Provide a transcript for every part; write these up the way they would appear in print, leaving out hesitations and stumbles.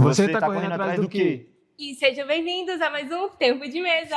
Você tá correndo atrás do quê? E sejam bem-vindos a mais um Tempo de Mesa!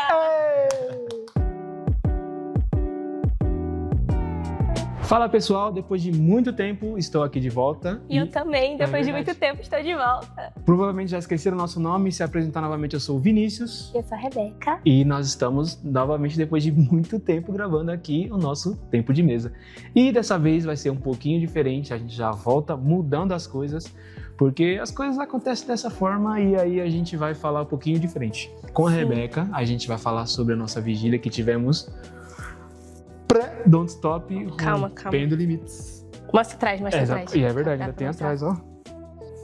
Fala pessoal, depois de muito tempo estou aqui de volta. E eu também, depois de muito tempo estou de volta. Provavelmente já esqueceram o nosso nome, se apresentar novamente, eu sou o Vinícius. Eu sou a Rebeca. E nós estamos novamente depois de muito tempo gravando aqui o nosso Tempo de Mesa. E dessa vez vai ser um pouquinho diferente, a gente já volta mudando as coisas, porque as coisas acontecem dessa forma e aí a gente vai falar um pouquinho diferente. Com a Rebeca, a gente vai falar sobre a nossa vigília que tivemos pré-Don't Stop, rompendo limites. Mostra atrás. E é verdade, ainda tem atrás, ó.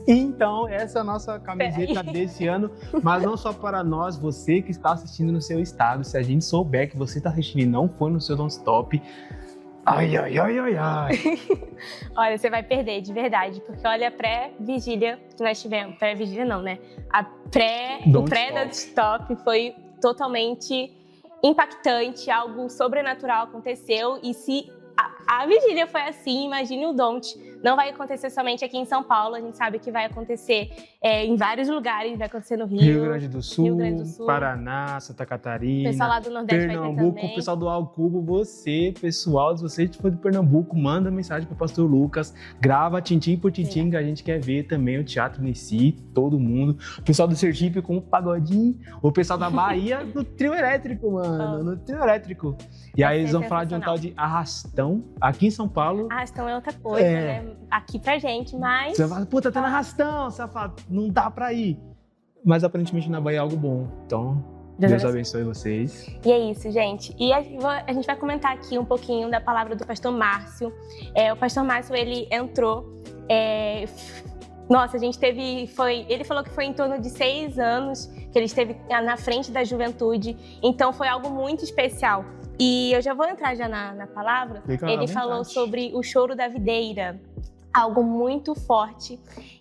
Então, essa é a nossa camiseta desse ano, mas não só para nós, você que está assistindo no seu estado, se a gente souber que você está assistindo e não foi no seu Don't Stop, ai. Olha, você vai perder, de verdade, porque olha a pré-vigília que nós tivemos, pré-vigília não, né? O pré-Don't Stop foi totalmente impactante, algo sobrenatural aconteceu, e se a vigília foi assim, imagine o Don't. Não vai acontecer somente aqui em São Paulo, a gente sabe que vai acontecer em vários lugares, vai acontecer no Rio Grande do Sul, Paraná, Santa Catarina, o pessoal lá do Nordeste Pernambuco, vai ter também. O pessoal do Alcubo, pessoal, se você for de Pernambuco, manda mensagem para o pastor Lucas, grava tintim por tintim, que a gente quer ver também o teatro em si, todo mundo. O pessoal do Sergipe com o pagodinho, o pessoal da Bahia no trio elétrico, mano, no trio elétrico. E aí eles vão falar de um tal de arrastão, aqui em São Paulo. Arrastão é outra coisa, né? Aqui pra gente, mas... Você fala, puta, tá no arrastão, safado, não dá pra ir. Mas aparentemente na Bahia é algo bom, então Deus abençoe vocês. E é isso, gente. E a gente vai comentar aqui um pouquinho da palavra do pastor Márcio. O pastor Márcio, ele entrou... Nossa, a gente teve... Ele falou que foi em torno de 6 anos que ele esteve na frente da juventude. Então foi algo muito especial. E eu já vou entrar na palavra. Ele falou sobre o choro da videira. Algo muito forte.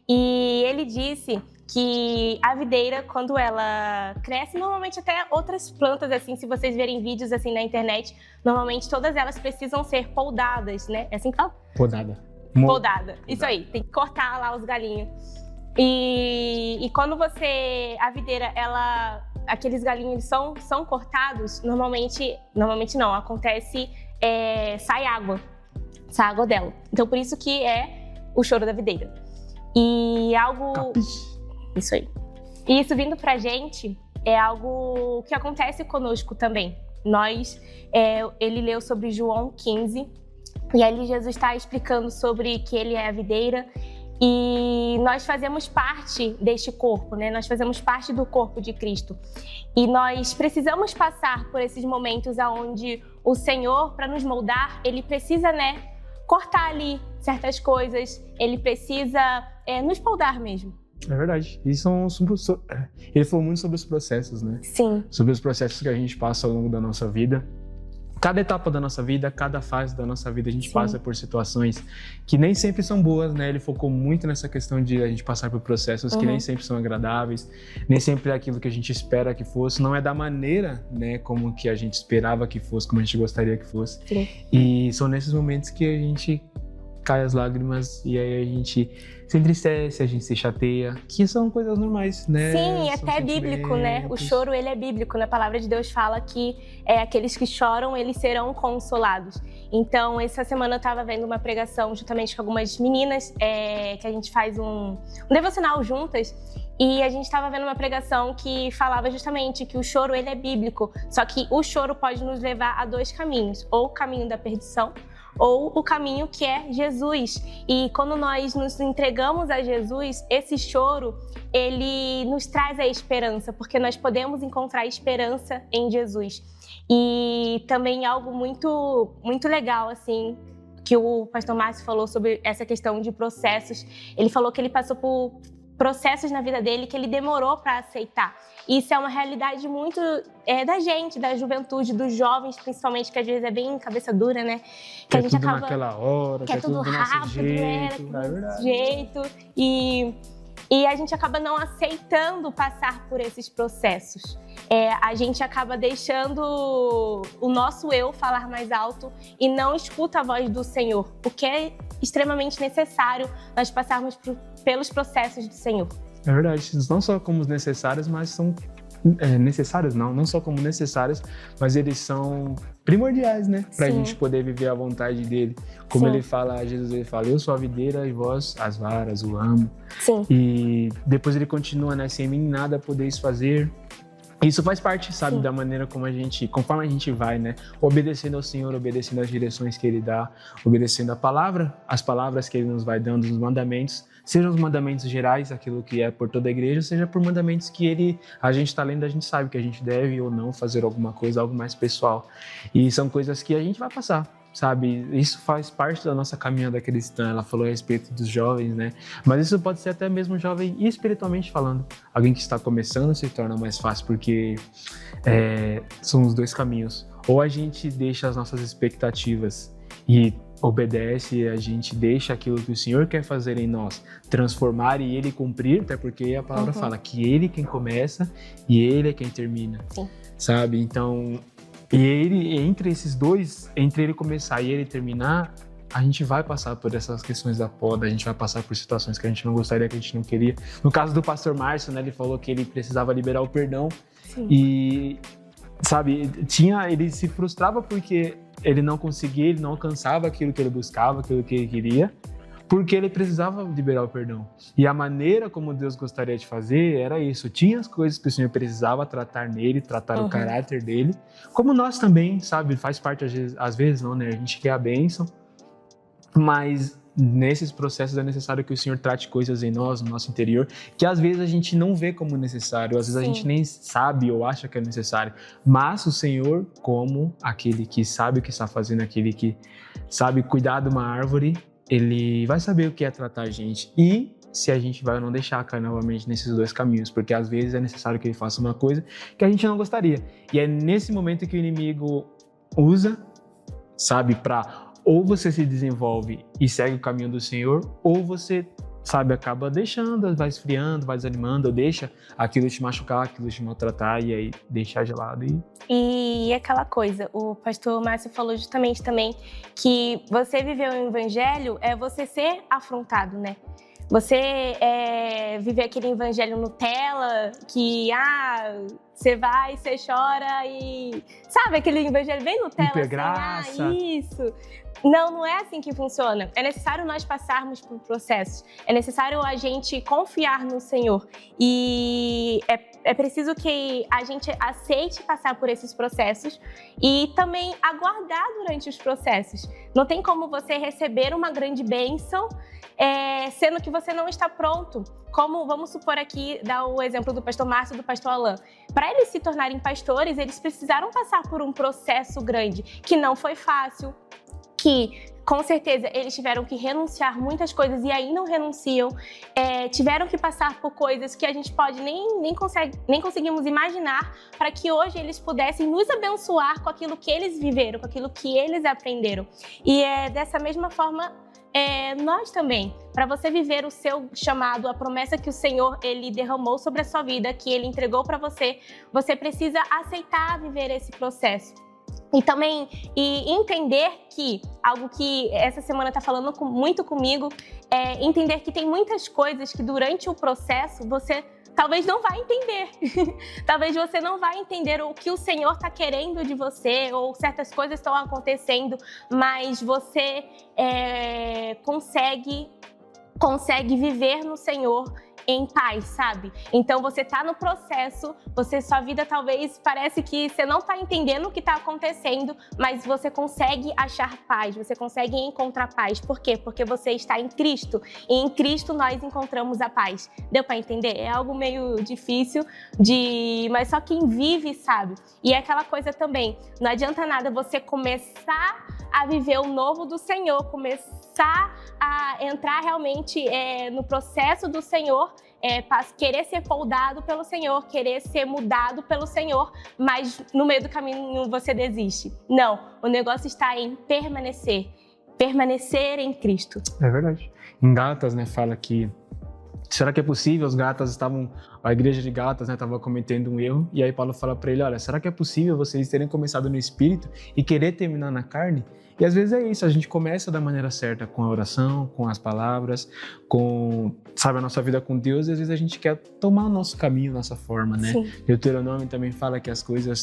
E ele disse que a videira, quando ela cresce, normalmente até outras plantas, assim, se vocês verem vídeos assim na internet, normalmente todas elas precisam ser podadas, né? É assim que fala? Podada. Isso aí, tem que cortar lá os galinhos. E quando a videira, aqueles galinhos são cortados, normalmente não, acontece, sai água dela. Então por isso que é o choro da videira. E algo... Isso aí. E isso vindo pra gente é algo que acontece conosco também. Ele leu sobre João 15, e ali Jesus está explicando sobre que ele é a videira, e nós fazemos parte deste corpo, né? Nós fazemos parte do corpo de Cristo. E nós precisamos passar por esses momentos onde o Senhor, para nos moldar, ele precisa, né, cortar ali certas coisas, ele precisa nos podar mesmo. É verdade. Ele falou muito sobre os processos, né? Sim. Sobre os processos que a gente passa ao longo da nossa vida. Cada etapa da nossa vida, cada fase da nossa vida, a gente passa por situações que nem sempre são boas, né? Ele focou muito nessa questão de a gente passar por processos que nem sempre são agradáveis, nem sempre é aquilo que a gente espera que fosse, não é da maneira, né, como que a gente esperava que fosse, como a gente gostaria que fosse. Sim. E são nesses momentos que a gente cai as lágrimas e aí a gente se entristece, a gente se chateia, que são coisas normais, né? Sim, até bíblico, né? O choro, ele é bíblico. Na palavra de Deus fala que aqueles que choram, eles serão consolados. Então, essa semana eu estava vendo uma pregação juntamente com algumas meninas, que a gente faz um devocional juntas, e a gente estava vendo uma pregação que falava justamente que o choro, ele é bíblico. Só que o choro pode nos levar a 2 caminhos, ou o caminho da perdição, ou o caminho que é Jesus. E quando nós nos entregamos a Jesus, esse choro, ele nos traz a esperança, porque nós podemos encontrar esperança em Jesus. E também algo muito, muito legal, assim, que o pastor Márcio falou sobre essa questão de processos. Ele falou que ele passou por processos na vida dele que ele demorou para aceitar. Isso é uma realidade muito da gente, da juventude, dos jovens, principalmente, que às vezes é bem cabeça dura, né? Que a gente tudo acaba... naquela hora, quer tudo rápido, jeito. E a gente acaba não aceitando passar por esses processos. A gente acaba deixando o nosso eu falar mais alto e não escuta a voz do Senhor, porque é extremamente necessário nós passarmos pelos processos do Senhor. É verdade. Não só como necessários, mas são necessários não só como necessários, mas eles são primordiais, né? Pra gente poder viver a vontade dele. Como ele fala, Jesus ele fala, eu sou a videira e vós as varas, o amo. Sim. E depois ele continua, né? Sem mim nada podeis fazer. Isso faz parte, sabe, da maneira como conforme a gente vai, né? Obedecendo ao Senhor, obedecendo às direções que Ele dá, obedecendo as palavras que Ele nos vai dando, os mandamentos, sejam os mandamentos gerais, aquilo que é por toda a igreja, seja por mandamentos que a gente está lendo, a gente sabe que a gente deve ou não fazer alguma coisa, algo mais pessoal. E são coisas que a gente vai passar. Sabe, isso faz parte da nossa caminhada cristã. Ela falou a respeito dos jovens, né? Mas isso pode ser até mesmo jovem espiritualmente falando. Alguém que está começando se torna mais fácil, porque são os dois caminhos. Ou a gente deixa as nossas expectativas e obedece, a gente deixa aquilo que o Senhor quer fazer em nós, transformar e Ele cumprir, até porque a palavra fala que Ele é quem começa e Ele é quem termina. Sim. Sabe, então... E ele, entre esses dois, entre ele começar e ele terminar, a gente vai passar por essas questões da poda, a gente vai passar por situações que a gente não gostaria, que a gente não queria. No caso do pastor Márcio, né, ele falou que ele precisava liberar o perdão. Sim. E, sabe, ele se frustrava porque ele não conseguia, ele não alcançava aquilo que ele buscava, aquilo que ele queria, porque ele precisava liberar o perdão. E a maneira como Deus gostaria de fazer era isso. Tinha as coisas que o Senhor precisava tratar nele, tratar o caráter dele. Como nós também, sabe? Faz parte, às vezes não, né? A gente quer a bênção. Mas nesses processos é necessário que o Senhor trate coisas em nós, no nosso interior, que às vezes a gente não vê como necessário. Às vezes a gente nem sabe ou acha que é necessário. Mas o Senhor, como aquele que sabe o que está fazendo, aquele que sabe cuidar de uma árvore, Ele vai saber o que é tratar a gente e se a gente vai ou não deixar cair novamente nesses dois caminhos, porque às vezes é necessário que ele faça uma coisa que a gente não gostaria. E é nesse momento que o inimigo usa, sabe, para ou você se desenvolve e segue o caminho do Senhor, ou você, sabe, acaba deixando, vai esfriando, vai desanimando, ou deixa aquilo te machucar, aquilo te maltratar e aí deixar gelado. E aquela coisa, o pastor Márcio falou justamente também que você viver o evangelho é você ser afrontado, né? Você viver aquele evangelho Nutella, que você vai, você chora e... Sabe, aquele evangelho bem Nutella, graça. Isso. Não é assim que funciona. É necessário nós passarmos por processos. É necessário a gente confiar no Senhor. E é preciso que a gente aceite passar por esses processos e também aguardar durante os processos. Não tem como você receber uma grande bênção sendo que você não está pronto. Como, vamos supor aqui, dar o exemplo do pastor Márcio e do pastor Alan. Para eles se tornarem pastores, eles precisaram passar por um processo grande, que não foi fácil, que com certeza eles tiveram que renunciar muitas coisas e aí não renunciam, tiveram que passar por coisas que a gente pode nem conseguimos imaginar para que hoje eles pudessem nos abençoar com aquilo que eles viveram, com aquilo que eles aprenderam. E dessa mesma forma, nós também, para você viver o seu chamado, a promessa que o Senhor ele derramou sobre a sua vida, que Ele entregou para você, você precisa aceitar viver esse processo. E também entender que, algo que essa semana está falando muito comigo, é entender que tem muitas coisas que durante o processo você talvez não vai entender. Talvez você não vai entender o que o Senhor está querendo de você, ou certas coisas estão acontecendo, mas você consegue viver no Senhor em paz, sabe? Então você tá no processo, sua vida talvez parece que você não tá entendendo o que tá acontecendo, mas você consegue achar paz, você consegue encontrar paz. Por quê? Porque você está em Cristo, e em Cristo nós encontramos a paz. Deu pra entender? É algo meio difícil, mas só quem vive sabe. E é aquela coisa também, não adianta nada você começar a viver o novo do Senhor, começar a entrar realmente no processo do Senhor, querer ser poldado pelo Senhor, querer ser mudado pelo Senhor, mas no meio do caminho você desiste. Não, o negócio está em permanecer em Cristo. É verdade. Em Gálatas, né, fala que será que é possível? A igreja de Gálatas, né, estava cometendo um erro, e aí Paulo fala para ele, olha, será que é possível vocês terem começado no Espírito e querer terminar na carne? E às vezes é isso, a gente começa da maneira certa, com a oração, com as palavras, com, sabe, a nossa vida com Deus, e às vezes a gente quer tomar o nosso caminho, nossa forma, né? Sim. Deuteronômio também fala que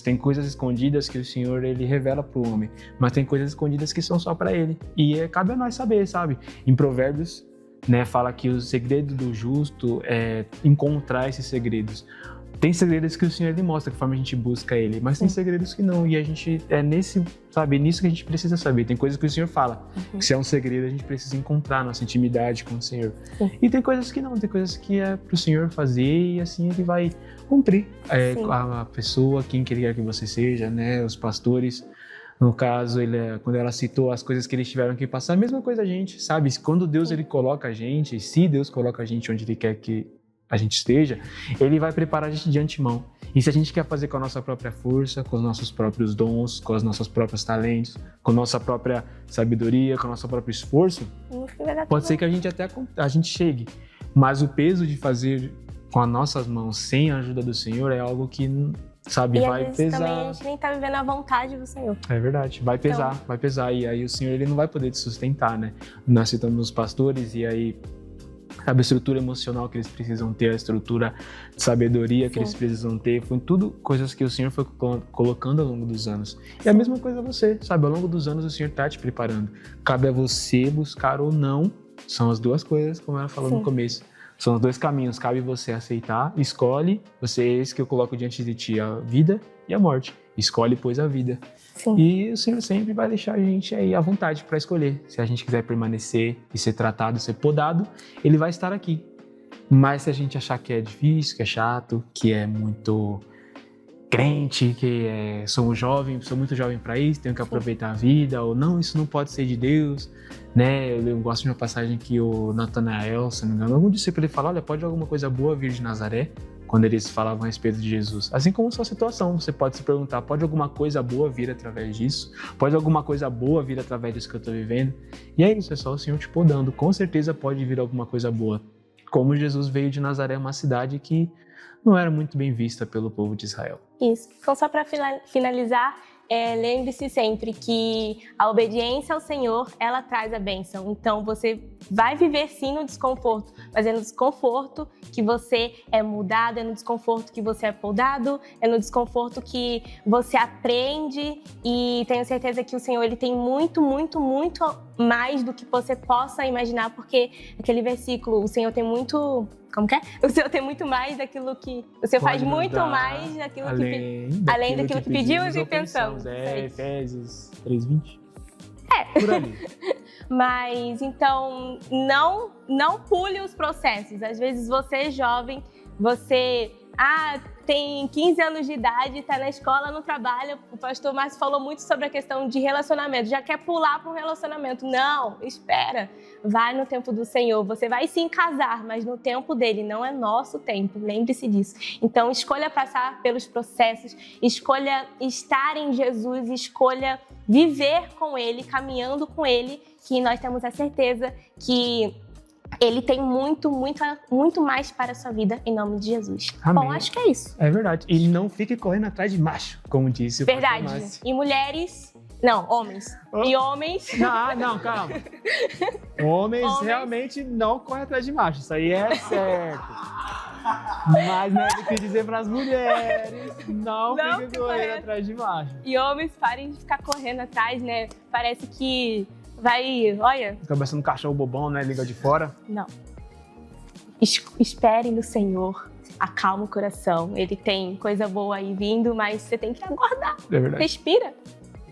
tem coisas escondidas que o Senhor, ele revela para o homem, mas tem coisas escondidas que são só para ele. E cabe a nós saber, sabe? Em Provérbios, né, fala que o segredo do justo é encontrar esses segredos. Tem segredos que o Senhor ele mostra, conforme a gente busca Ele, mas tem segredos que não, e a gente nisso que a gente precisa saber. Tem coisas que o Senhor fala, que se é um segredo a gente precisa encontrar nossa intimidade com o Senhor. E tem coisas que não, tem coisas que é pro Senhor fazer e assim Ele vai cumprir. A pessoa, quem quer que você seja, né, os pastores. No caso, quando ela citou as coisas que eles tiveram que passar, a mesma coisa a gente, sabe? Quando Deus ele coloca a gente, se Deus coloca a gente onde Ele quer que a gente esteja, Ele vai preparar a gente de antemão. E se a gente quer fazer com a nossa própria força, com os nossos próprios dons, com os nossos próprios talentos, com a nossa própria sabedoria, com o nosso próprio esforço, pode ser que a gente chegue. Mas o peso de fazer com as nossas mãos sem a ajuda do Senhor é algo que, sabe, vai pesar. E às vezes pesar. Também a gente nem tá vivendo a vontade do Senhor. É verdade, vai pesar. E aí o Senhor ele não vai poder te sustentar, né? Nós citamos os pastores e aí sabe, a estrutura emocional que eles precisam ter, a estrutura de sabedoria que eles precisam ter, foi tudo coisas que o Senhor foi colocando ao longo dos anos. E a mesma coisa você, sabe, ao longo dos anos o Senhor está te preparando. Cabe a você buscar ou não, são as duas coisas, como ela falou no começo. São os dois caminhos, cabe você aceitar, escolhe, você é esse que eu coloco diante de ti, a vida e a morte. Escolhe, pois, a vida. Sim. E o Senhor sempre vai deixar a gente aí à vontade para escolher. Se a gente quiser permanecer e ser tratado, ser podado, Ele vai estar aqui. Mas se a gente achar que é difícil, que é chato, que é muito crente, sou muito jovem para isso, tenho que aproveitar a vida, ou não, isso não pode ser de Deus, né? Eu gosto de uma passagem que o Natanael, se não me engano, algum discípulo ele fala, olha, pode alguma coisa boa vir de Nazaré? Quando eles falavam a respeito de Jesus. Assim como sua situação, você pode se perguntar, pode alguma coisa boa vir através disso? Pode alguma coisa boa vir através disso que eu estou vivendo? E é isso, é só o Senhor te podando. Com certeza pode vir alguma coisa boa. Como Jesus veio de Nazaré, uma cidade que não era muito bem vista pelo povo de Israel. Isso. Então, só para finalizar, lembre-se sempre que a obediência ao Senhor, ela traz a bênção. Então, você vai viver sim no desconforto, mas é no desconforto que você é mudado, é no desconforto que você é podado, é no desconforto que você aprende, e tenho certeza que o Senhor ele tem muito, muito, muito mais do que você possa imaginar, porque aquele versículo, o Senhor tem muito... Como que é? O Senhor tem muito mais daquilo que... O Senhor faz muito mais daquilo além daquilo que pedimos e pensamos. Efésios 3:20. Por ali. Mas, então, não pule os processos. Às vezes você é jovem, você tem 15 anos de idade, está na escola, no trabalho. O pastor Márcio falou muito sobre a questão de relacionamento. Já quer pular para um relacionamento. Não, espera. Vai no tempo do Senhor. Você vai sim casar, mas no tempo dele, não é nosso tempo. Lembre-se disso. Então, escolha passar pelos processos, escolha estar em Jesus, escolha viver com Ele, caminhando com Ele, que nós temos a certeza que Ele tem muito, muito, muito mais para a sua vida, em nome de Jesus. Amém. Bom, acho que é isso. É verdade. E não fique correndo atrás de macho, como disse o Verdade. pastor Márcio. E mulheres... Não, homens. E homens... Não, calma. Homens realmente não correm atrás de macho. Isso aí é certo. Mas não é do que dizer para as mulheres. Não fiquem correndo atrás de macho. E homens, parem de ficar correndo atrás, né? Parece que vai... Olha... Fica parecendo um cachorro bobão, né? Língua de fora. Não. Espere no Senhor. Acalma o coração. Ele tem coisa boa aí vindo, mas você tem que aguardar. É verdade. Respira.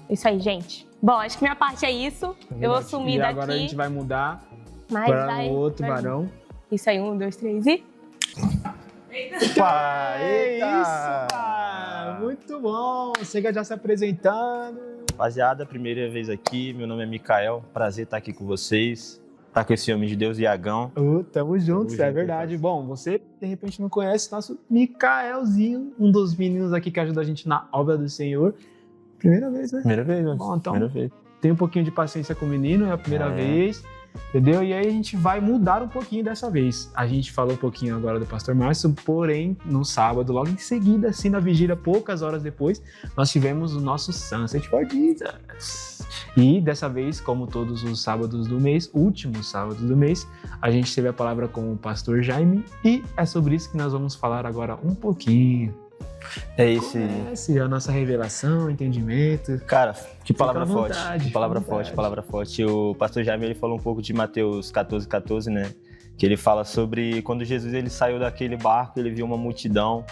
Isso aí, gente. Bom, acho que minha parte é isso. Eu vou sumir daqui. E agora a gente vai mudar para um outro varão. Isso aí, 1, 2, 3 e... Eita! É isso! Muito bom! Chega já se apresentando. Rapaziada, primeira vez aqui. Meu nome é Mikael. Prazer estar aqui com vocês. Tá com esse homem de Deus, Iagão. Tamo juntos, é verdade. Bom, você de repente não conhece nosso Mikaelzinho, um dos meninos aqui que ajuda a gente na obra do Senhor. Primeira vez, né? Primeira vez, né? Bom, então primeira vez. Tem um pouquinho de paciência com o menino, é a primeira vez. entendeu? E aí a gente vai mudar um pouquinho dessa vez. A gente falou um pouquinho agora do pastor Márcio, porém, no sábado, logo em seguida, assim, na vigília, poucas horas depois, nós tivemos o nosso Sunset for Jesus. E dessa vez, como todos os sábados do mês, últimos sábados do mês, a gente teve a palavra com o pastor Jaime e é sobre isso que nós vamos falar agora um pouquinho. Comece a nossa revelação, entendimento. Cara, que palavra Fica à forte, vontade, que palavra fica à forte, vontade. palavra forte. O pastor Jaime, ele falou um pouco de Mateus 14, né? Que ele fala sobre quando Jesus ele saiu daquele barco, ele viu uma multidão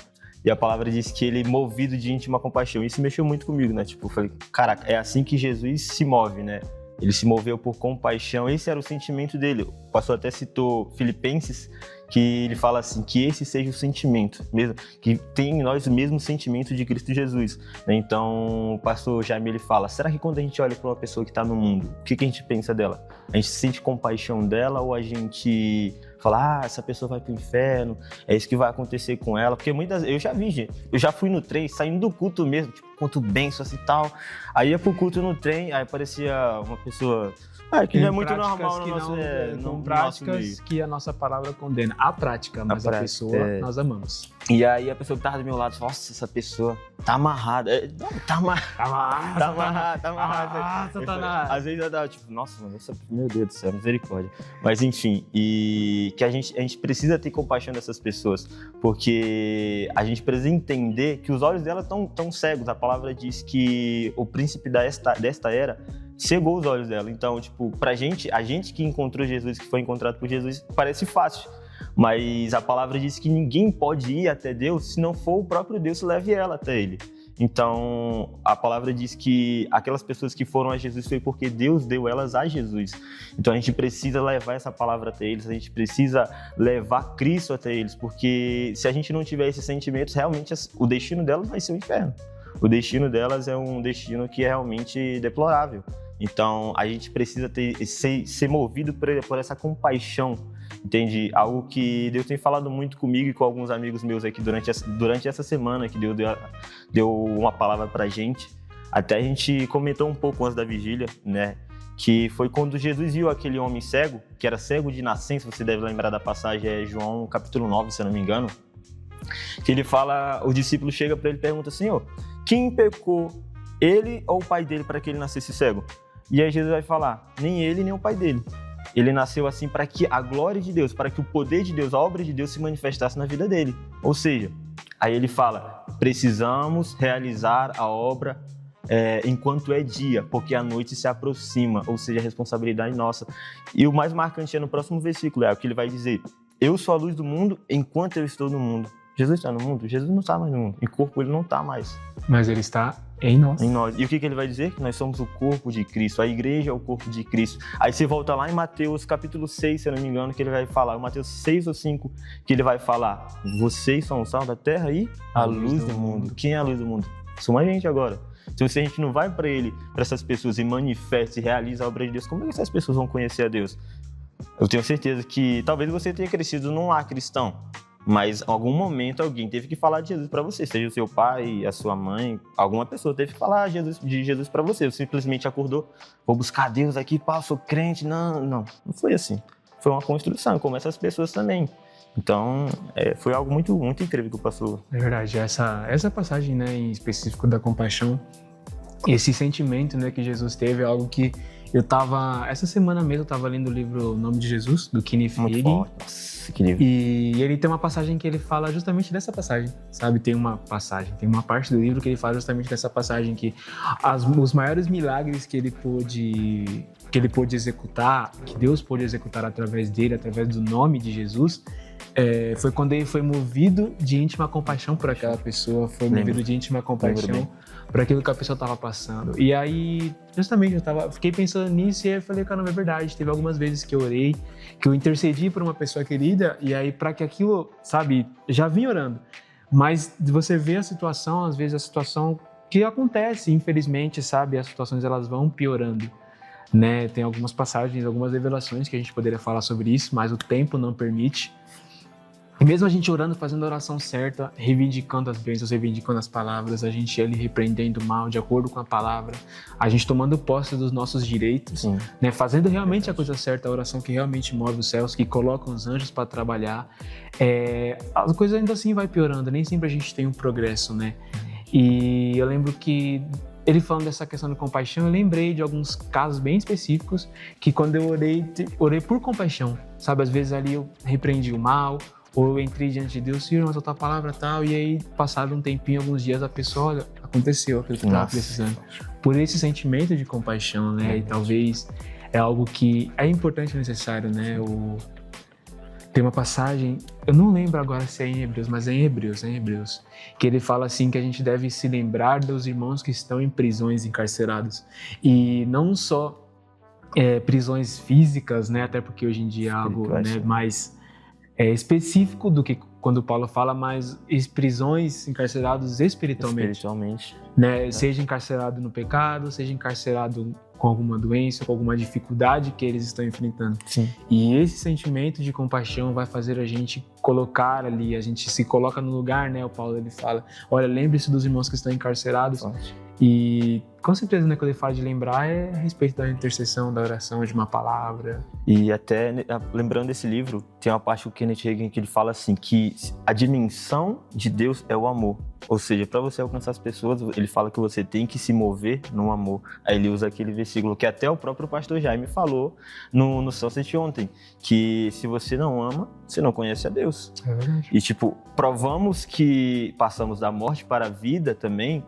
e a palavra diz que ele, movido de íntima compaixão. Isso mexeu muito comigo, né? Tipo, eu falei, caraca, é assim que Jesus se move, né? Ele se moveu por compaixão, esse era o sentimento dele. O pastor até citou Filipenses, que ele fala assim, que esse seja o sentimento, mesmo, que tem em nós o mesmo sentimento de Cristo Jesus. Né? Então, o pastor Jaime, ele fala, será que quando a gente olha para uma pessoa que está no mundo, o que a gente pensa dela? A gente sente compaixão dela ou a gente fala, essa pessoa vai pro inferno, é isso que vai acontecer com ela? Porque muitas eu já vi, gente, eu já fui no trem, saindo do culto mesmo, tipo, culto benção assim e tal, aí ia pro culto no trem, aí aparecia uma pessoa... que não é muito normal no nosso, com práticas que a nossa palavra condena. A prática, mas a pessoa nós amamos. E aí a pessoa que tava do meu lado, nossa, essa pessoa tá amarrada. Não, tá amarrada. Tá amarrada. Satanás. Às vezes eu tava tipo, nossa, mano, meu Deus do céu, misericórdia. Mas enfim, e que a gente precisa ter compaixão dessas pessoas, porque a gente precisa entender que os olhos dela tão cegos. A palavra diz que o príncipe desta era cegou os olhos dela. Então, tipo, a gente que encontrou Jesus, que foi encontrado por Jesus, parece fácil. Mas a palavra diz que ninguém pode ir até Deus se não for o próprio Deus que leve ela até Ele. Então, a palavra diz que aquelas pessoas que foram a Jesus foi porque Deus deu elas a Jesus. Então, a gente precisa levar essa palavra até eles, a gente precisa levar Cristo até eles, porque se a gente não tiver esses sentimentos, realmente o destino delas vai ser o inferno. O destino delas é um destino que é realmente deplorável. Então, a gente precisa ser movido por essa compaixão, entende? Algo que Deus tem falado muito comigo e com alguns amigos meus aqui durante essa semana, que Deus deu uma palavra pra gente. Até a gente comentou um pouco antes da vigília, né? Que foi quando Jesus viu aquele homem cego, que era cego de nascença, você deve lembrar da passagem, é João capítulo 9, se eu não me engano. Que ele fala, o discípulo chega para ele e pergunta, Senhor, quem pecou, ele ou o pai dele, para que ele nascesse cego? E aí Jesus vai falar, nem ele, nem o pai dele. Ele nasceu assim para que a glória de Deus, para que o poder de Deus, a obra de Deus se manifestasse na vida dele. Ou seja, aí ele fala, precisamos realizar a obra enquanto é dia, porque a noite se aproxima, ou seja, a responsabilidade nossa. E o mais marcante é no próximo versículo, é o que ele vai dizer, eu sou a luz do mundo enquanto eu estou no mundo. Jesus está no mundo? Jesus não está mais no mundo. Em corpo ele não está mais. Mas ele está em nós. Em nós. E o que ele vai dizer? Que nós somos o corpo de Cristo. A igreja é o corpo de Cristo. Aí você volta lá em Mateus capítulo 6, se eu não me engano, que ele vai falar. Mateus 6 ou 5, que ele vai falar. Vocês são o sal da terra e a luz do mundo. Quem é a luz do mundo? Somos a gente agora. Então, se a gente não vai para essas pessoas e manifesta e realiza a obra de Deus, como é que essas pessoas vão conhecer a Deus? Eu tenho certeza que talvez você tenha crescido num lar cristão, mas em algum momento alguém teve que falar de Jesus para você, seja o seu pai, a sua mãe, alguma pessoa teve que falar de Jesus para você. Você simplesmente acordou, vou buscar Deus aqui, pá, sou crente. Não foi assim. Foi uma construção, como essas pessoas também. Então, foi algo muito, muito incrível que passou. É verdade, essa passagem, né, em específico da compaixão, esse sentimento, né, que Jesus teve é algo que essa semana mesmo eu estava lendo o livro O Nome de Jesus, do Kenneth Hagin. Nossa, que livro. E ele tem uma passagem que ele fala justamente dessa passagem, sabe? Tem uma parte do livro que ele fala justamente dessa passagem, que os maiores milagres que ele pôde executar, que Deus pôde executar através dele, através do nome de Jesus, foi quando ele foi movido de íntima compaixão por aquela pessoa, movido de íntima compaixão por aquilo que a pessoa estava passando. E aí, justamente, fiquei pensando nisso e aí eu falei, caramba, é verdade, teve algumas vezes que eu orei, que eu intercedi por uma pessoa querida, e aí para que aquilo, sabe, já vim orando. Mas você vê a situação, às vezes a situação que acontece, infelizmente, sabe, as situações elas vão piorando. Né? Tem algumas passagens, algumas revelações que a gente poderia falar sobre isso, mas o tempo não permite. E mesmo a gente orando, fazendo a oração certa, reivindicando as bênçãos, reivindicando as palavras, a gente ali repreendendo o mal de acordo com a palavra, a gente tomando posse dos nossos direitos, né? Fazendo realmente a coisa certa, a oração que realmente move os céus, que coloca os anjos para trabalhar, a coisa ainda assim vai piorando, nem sempre a gente tem um progresso, né? E eu lembro que ele falando dessa questão de compaixão, eu lembrei de alguns casos bem específicos que quando eu orei por compaixão, sabe? Às vezes ali eu repreendi o mal, ou eu entrei diante de Deus, Senhor, mas a tua palavra tal, e aí passado um tempinho, alguns dias, a pessoa, olha, aconteceu aquilo que eu estava precisando. Por esse sentimento de compaixão, né? E talvez é algo que é importante e necessário, né? Tem uma passagem, eu não lembro agora se é em Hebreus, mas é em Hebreus, que ele fala assim que a gente deve se lembrar dos irmãos que estão em prisões, encarcerados. E não só prisões físicas, né? Até porque hoje em dia é algo, né, mais específico do que quando Paulo fala, mas prisões, encarcerados espiritualmente. Né? Seja encarcerado no pecado, seja encarcerado com alguma doença, com alguma dificuldade que eles estão enfrentando. Sim. E esse sentimento de compaixão vai fazer a gente colocar ali, a gente se coloca no lugar, né? O Paulo, ele fala, olha, lembre-se dos irmãos que estão encarcerados. E com certeza, né, quando ele fala de lembrar, é a respeito da intercessão, da oração, de uma palavra. E até, lembrando desse livro, tem uma parte do Kenneth Hagin que ele fala assim, que a dimensão de Deus é o amor. Ou seja, para você alcançar as pessoas, ele fala que você tem que se mover no amor. Aí ele usa aquele versículo que até o próprio pastor Jaime falou no Sunset ontem, que se você não ama, você não conhece a Deus. É verdade. E provamos que passamos da morte para a vida também,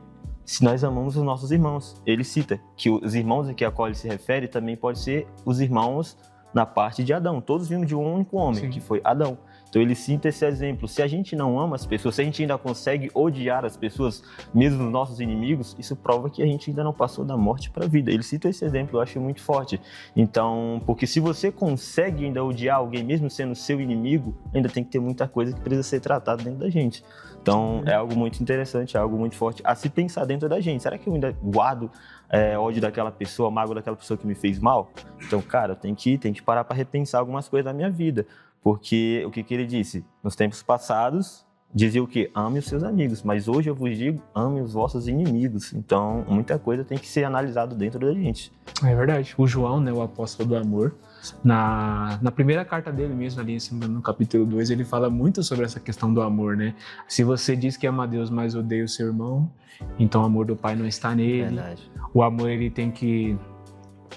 se nós amamos os nossos irmãos. Ele cita que os irmãos a qual ele se refere também pode ser os irmãos na parte de Adão. Todos vimos de um único homem, que foi Adão. Então ele cita esse exemplo. Se a gente não ama as pessoas, se a gente ainda consegue odiar as pessoas, mesmo os nossos inimigos, isso prova que a gente ainda não passou da morte para a vida. Ele cita esse exemplo, eu acho muito forte. Então, porque se você consegue ainda odiar alguém, mesmo sendo seu inimigo, ainda tem que ter muita coisa que precisa ser tratada dentro da gente. Então, é algo muito interessante, é algo muito forte a se pensar dentro da gente. Será que eu ainda guardo ódio daquela pessoa, mágoa daquela pessoa que me fez mal? Então, cara, eu tenho que parar para repensar algumas coisas da minha vida. Porque o que ele disse? Nos tempos passados, dizia o quê? Ame os seus amigos. Mas hoje eu vos digo, ame os vossos inimigos. Então, muita coisa tem que ser analisado dentro da gente. É verdade. O João, né, o apóstolo do amor, na primeira carta dele mesmo, ali no capítulo 2, ele fala muito sobre essa questão do amor, né? Se você diz que ama a Deus, mas odeia o seu irmão, então o amor do Pai não está nele. Verdade. O amor, ele tem que...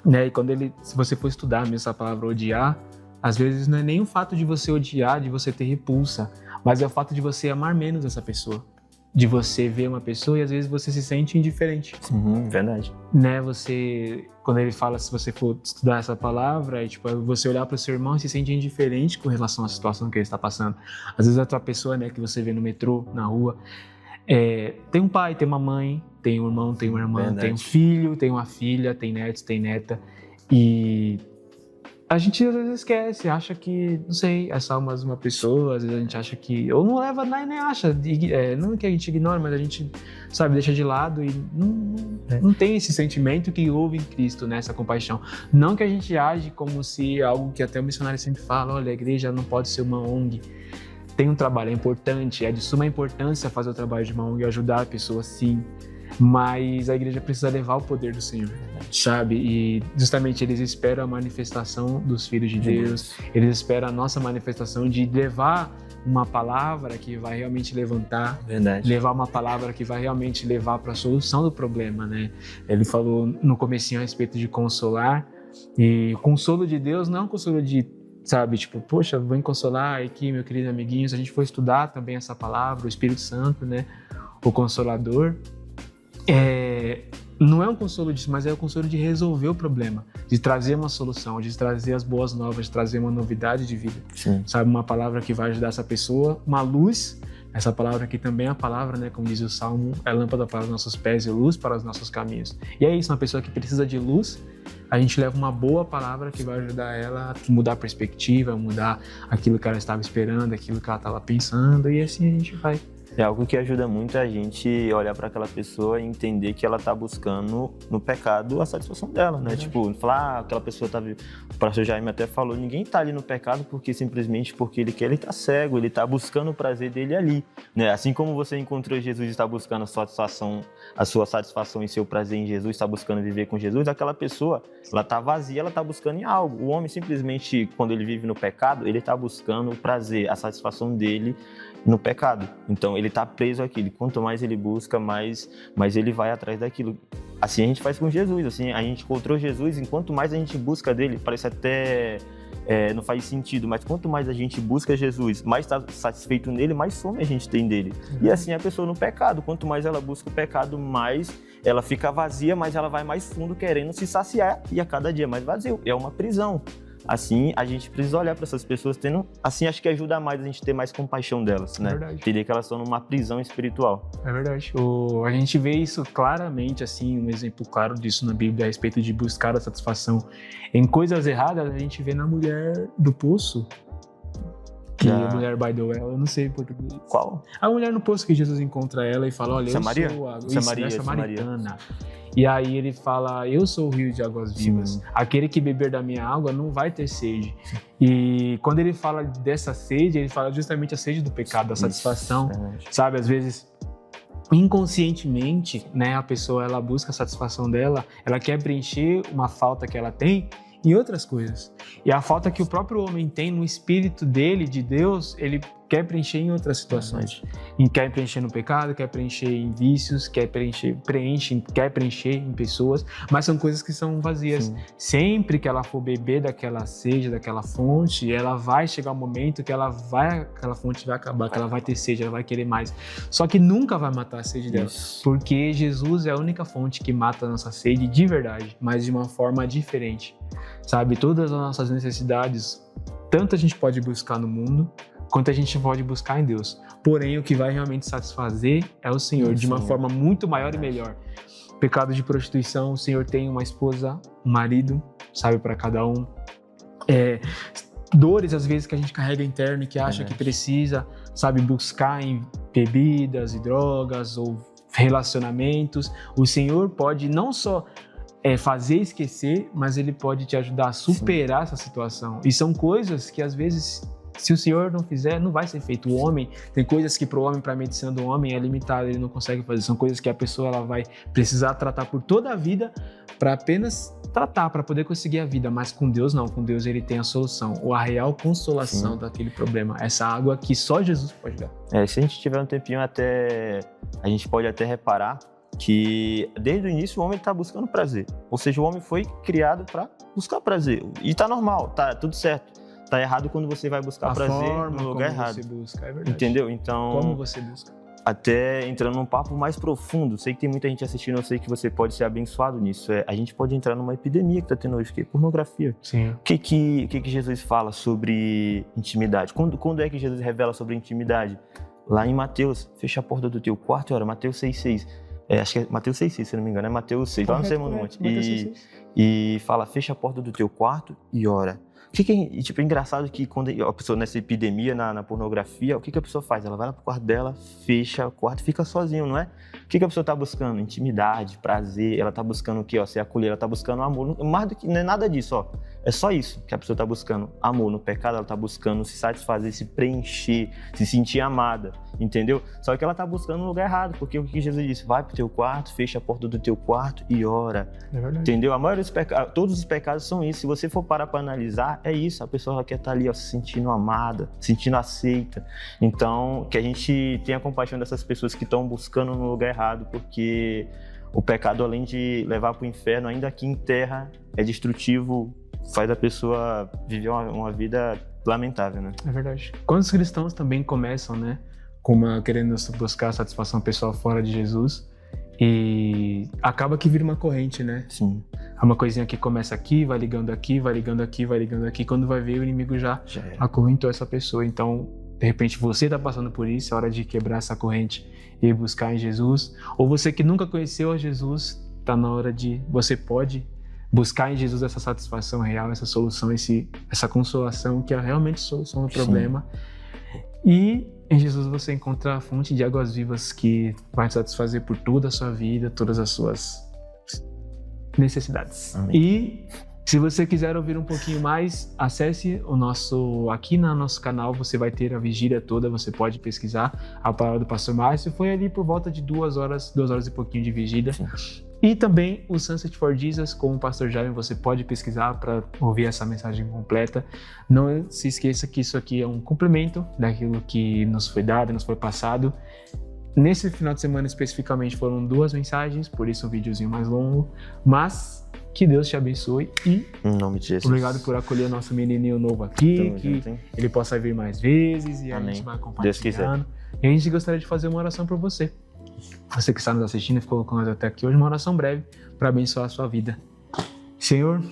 Né, e se você for estudar mesmo essa palavra odiar, às vezes não é nem o fato de você odiar, de você ter repulsa, mas é o fato de você amar menos essa pessoa. De você ver uma pessoa e às vezes você se sente indiferente. Verdade. Né, quando ele fala, se você for estudar essa palavra, você olhar para o seu irmão e se sente indiferente com relação à situação que ele está passando. Às vezes a tua pessoa, né, que você vê no metrô, na rua, tem um pai, tem uma mãe, tem um irmão, tem uma irmã, verdade. Tem um filho, tem uma filha, tem netos, tem neta, e a gente às vezes esquece, acha que, não sei, é só mais uma pessoa, às vezes a gente acha que, ou não leva nada e nem acha, não que a gente ignora, mas a gente, sabe, deixa de lado e não tem esse sentimento que houve em Cristo, né, essa compaixão. Não que a gente age como se algo que até o missionário sempre fala, olha, a igreja não pode ser uma ONG. Tem um trabalho, é importante, é de suma importância fazer o trabalho de uma ONG e ajudar a pessoa, sim. Mas a igreja precisa levar o poder do Senhor, sabe? E justamente eles esperam a manifestação dos filhos de Deus, eles esperam a nossa manifestação de levar uma palavra que vai realmente levantar, verdade. Levar uma palavra que vai realmente levar para a solução do problema, né? Ele falou no comecinho a respeito de consolar, e o consolo de Deus não é um consolo de, sabe, poxa, vem consolar aqui, meu querido amiguinho. Se a gente for estudar também essa palavra, o Espírito Santo, né? O Consolador, não é um consolo disso, mas é o consolo de resolver o problema, de trazer uma solução, de trazer as boas novas, de trazer uma novidade de vida. Sim. Sabe, uma palavra que vai ajudar essa pessoa, uma luz. Essa palavra aqui também é a palavra, né, como diz o Salmo, é lâmpada para os nossos pés e luz para os nossos caminhos. E é isso, uma pessoa que precisa de luz, a gente leva uma boa palavra que vai ajudar ela a mudar a perspectiva, mudar aquilo que ela estava esperando, aquilo que ela estava pensando, e assim a gente vai É algo que ajuda muito a gente olhar para aquela pessoa e entender que ela tá buscando no pecado a satisfação dela, né? Tipo, falar, aquela pessoa tá... O pastor Jaime até falou, ninguém tá ali no pecado porque simplesmente porque ele quer, ele tá cego, ele tá buscando o prazer dele ali, né? Assim como você encontrou Jesus e está buscando a sua satisfação e seu prazer em Jesus, está buscando viver com Jesus, aquela pessoa, ela tá vazia, ela tá buscando em algo. O homem simplesmente, quando ele vive no pecado, ele tá buscando o prazer, a satisfação dele no pecado. Então ele está preso àquilo. Quanto mais ele busca, mais ele vai atrás daquilo. Assim a gente faz com Jesus. Assim a gente encontrou Jesus. Enquanto mais a gente busca dele, parece até não faz sentido. Mas quanto mais a gente busca Jesus, mais está satisfeito nele, mais fome a gente tem dele. E assim a pessoa no pecado. Quanto mais ela busca o pecado, mais ela fica vazia, mas ela vai mais fundo querendo se saciar e a cada dia mais vazio. É uma prisão. Assim, a gente precisa olhar para essas pessoas tendo... Assim, acho que ajuda mais a gente ter mais compaixão delas, né? Verdade. Entender que elas estão numa prisão espiritual. É verdade. A gente vê isso claramente, assim, um exemplo claro disso na Bíblia a respeito de buscar a satisfação em coisas erradas, a gente vê na mulher do poço, que a mulher by the well, eu não sei em português. Qual? A mulher no poço que Jesus encontra ela e fala, olha, Samaria? eu sou a... Samaria, samaritana. E aí ele fala, eu sou o rio de águas vivas. Sim. Aquele que beber da minha água não vai ter sede. E quando ele fala dessa sede, ele fala justamente a sede do pecado, da satisfação. Sabe, às vezes, inconscientemente, né, a pessoa ela busca a satisfação dela, ela quer preencher uma falta que ela tem em outras coisas. E a falta que o próprio homem tem no espírito dele, de Deus, ele quer preencher em outras situações. E quer preencher no pecado, quer preencher em vícios, quer preencher em pessoas, mas são coisas que são vazias. Sim. Sempre que ela for beber daquela sede, daquela fonte, ela vai chegar um momento que aquela fonte vai acabar, que ela vai ter sede, ela vai querer mais. Só que nunca vai matar a sede dela, porque Jesus é a única fonte que mata a nossa sede de verdade, mas de uma forma diferente. Sabe, todas as nossas necessidades, tanto a gente pode buscar no mundo, quanto a gente pode buscar em Deus. Porém, o que vai realmente satisfazer é o Senhor, de uma forma muito maior e melhor. Pecado de prostituição, o Senhor tem uma esposa, um marido, sabe, para cada um. Dores, às vezes, que a gente carrega interno e que acha que precisa, sabe, buscar em bebidas e drogas ou relacionamentos. O Senhor pode não só fazer esquecer, mas Ele pode te ajudar a superar essa situação. E são coisas que, às vezes... Se o Senhor não fizer, não vai ser feito. O homem, tem coisas que para o homem, para a medicina do homem é limitada, ele não consegue fazer. São coisas que a pessoa ela vai precisar tratar por toda a vida para apenas tratar, para poder conseguir a vida. Mas com Deus não, com Deus ele tem a solução, ou a real consolação daquele problema. Essa água que só Jesus pode dar. Se a gente tiver um tempinho a gente pode até reparar que desde o início o homem está buscando prazer. Ou seja, o homem foi criado para buscar prazer. E está normal, tá tudo certo. Tá errado quando você vai buscar prazer no lugar errado. Você busca, é verdade. Entendeu? Então, como você busca? Até entrando num papo mais profundo, sei que tem muita gente assistindo, eu sei que você pode ser abençoado nisso. A gente pode entrar numa epidemia que tá tendo hoje, que é pornografia. Sim. O que Jesus fala sobre intimidade? Quando é que Jesus revela sobre intimidade? Lá em Mateus, fecha a porta do teu quarto e ora, Mateus 6,6. Acho que é Mateus 6,6, se não me engano, é Mateus 6, lá no Sermão do Monte. E fala, fecha a porta do teu quarto e ora. É engraçado que quando a pessoa nessa epidemia na pornografia, o que a pessoa faz? Ela vai lá pro quarto dela, fecha o quarto e fica sozinho, não é? O que a pessoa tá buscando? Intimidade, prazer, ela tá buscando o quê? Ser acolhida, ela tá buscando amor. Mais do que, não é nada disso, ó. É só isso que a pessoa tá buscando. Amor. No pecado, ela tá buscando se satisfazer, se preencher, se sentir amada, entendeu? Só que ela tá buscando no lugar errado, porque o que Jesus disse? Vai pro teu quarto, fecha a porta do teu quarto e ora. É verdade. Entendeu? A maioria dos pecados, todos os pecados são isso. Se você for parar para analisar, é isso. A pessoa quer estar ali, ó, se sentindo amada, se sentindo aceita. Então, que a gente tenha compaixão dessas pessoas que estão buscando no lugar errado, porque o pecado, além de levar para o inferno, ainda aqui em terra, é destrutivo, faz a pessoa viver uma vida lamentável, né? É verdade. Quando os cristãos também começam, né, querendo buscar satisfação pessoal fora de Jesus, e acaba que vira uma corrente, né? Sim. É uma coisinha que começa aqui, vai ligando aqui, vai ligando aqui, vai ligando aqui. Quando vai ver, o inimigo já acorrentou essa pessoa. Então, de repente, você está passando por isso, é hora de quebrar essa corrente e buscar em Jesus. Ou você que nunca conheceu a Jesus, está na hora de... Você pode buscar em Jesus essa satisfação real, essa solução, essa consolação, que é realmente a solução do problema. E em Jesus você encontra a fonte de águas vivas que vai te satisfazer por toda a sua vida, todas as suas necessidades. Amém. E se você quiser ouvir um pouquinho mais, acesse aqui no nosso canal, você vai ter a vigília toda, você pode pesquisar a palavra do pastor Márcio. Foi ali por volta de 2 horas e pouquinho de vigília. Sim. E também o Sunset for Jesus com o pastor Jaime, você pode pesquisar para ouvir essa mensagem completa. Não se esqueça que isso aqui é um complemento daquilo que nos foi dado, nos foi passado. Nesse final de semana especificamente foram 2 mensagens, por isso um videozinho mais longo, mas que Deus te abençoe e Em nome de Jesus. obrigado por acolher nosso menininho novo aqui, Tamo que junto, hein? ele possa vir mais vezes e Amém. a gente vai Deus quiser. compartilhando. E a gente gostaria de fazer uma oração por você. Você que está nos assistindo e ficou com nós até aqui hoje, uma oração breve para abençoar a sua vida. Senhor,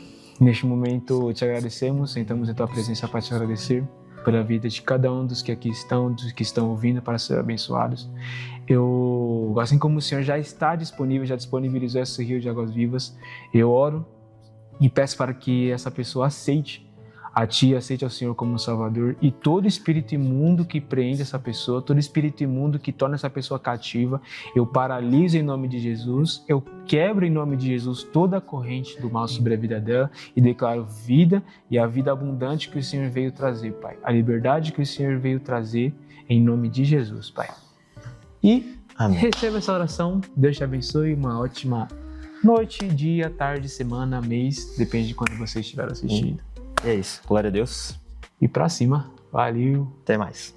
neste momento te agradecemos, sentamos em tua presença para te agradecer pela vida de cada um dos que aqui estão, dos que estão ouvindo para ser abençoados. Assim como o Senhor já está disponível, já disponibilizou esse rio de águas vivas, eu oro e peço para que essa pessoa aceite a Ti, aceite ao Senhor como Salvador, e todo espírito imundo que prende essa pessoa, todo espírito imundo que torna essa pessoa cativa, eu paraliso em nome de Jesus, eu quebro em nome de Jesus toda a corrente do mal sobre a vida dela e declaro vida e a vida abundante que o Senhor veio trazer, Pai. A liberdade que o Senhor veio trazer em nome de Jesus, Pai. E Amém. receba essa oração, Deus te abençoe, uma ótima noite, dia, tarde, semana, mês, depende de quando você estiver assistindo. E é isso. Glória a Deus. E pra cima, valeu! Até mais.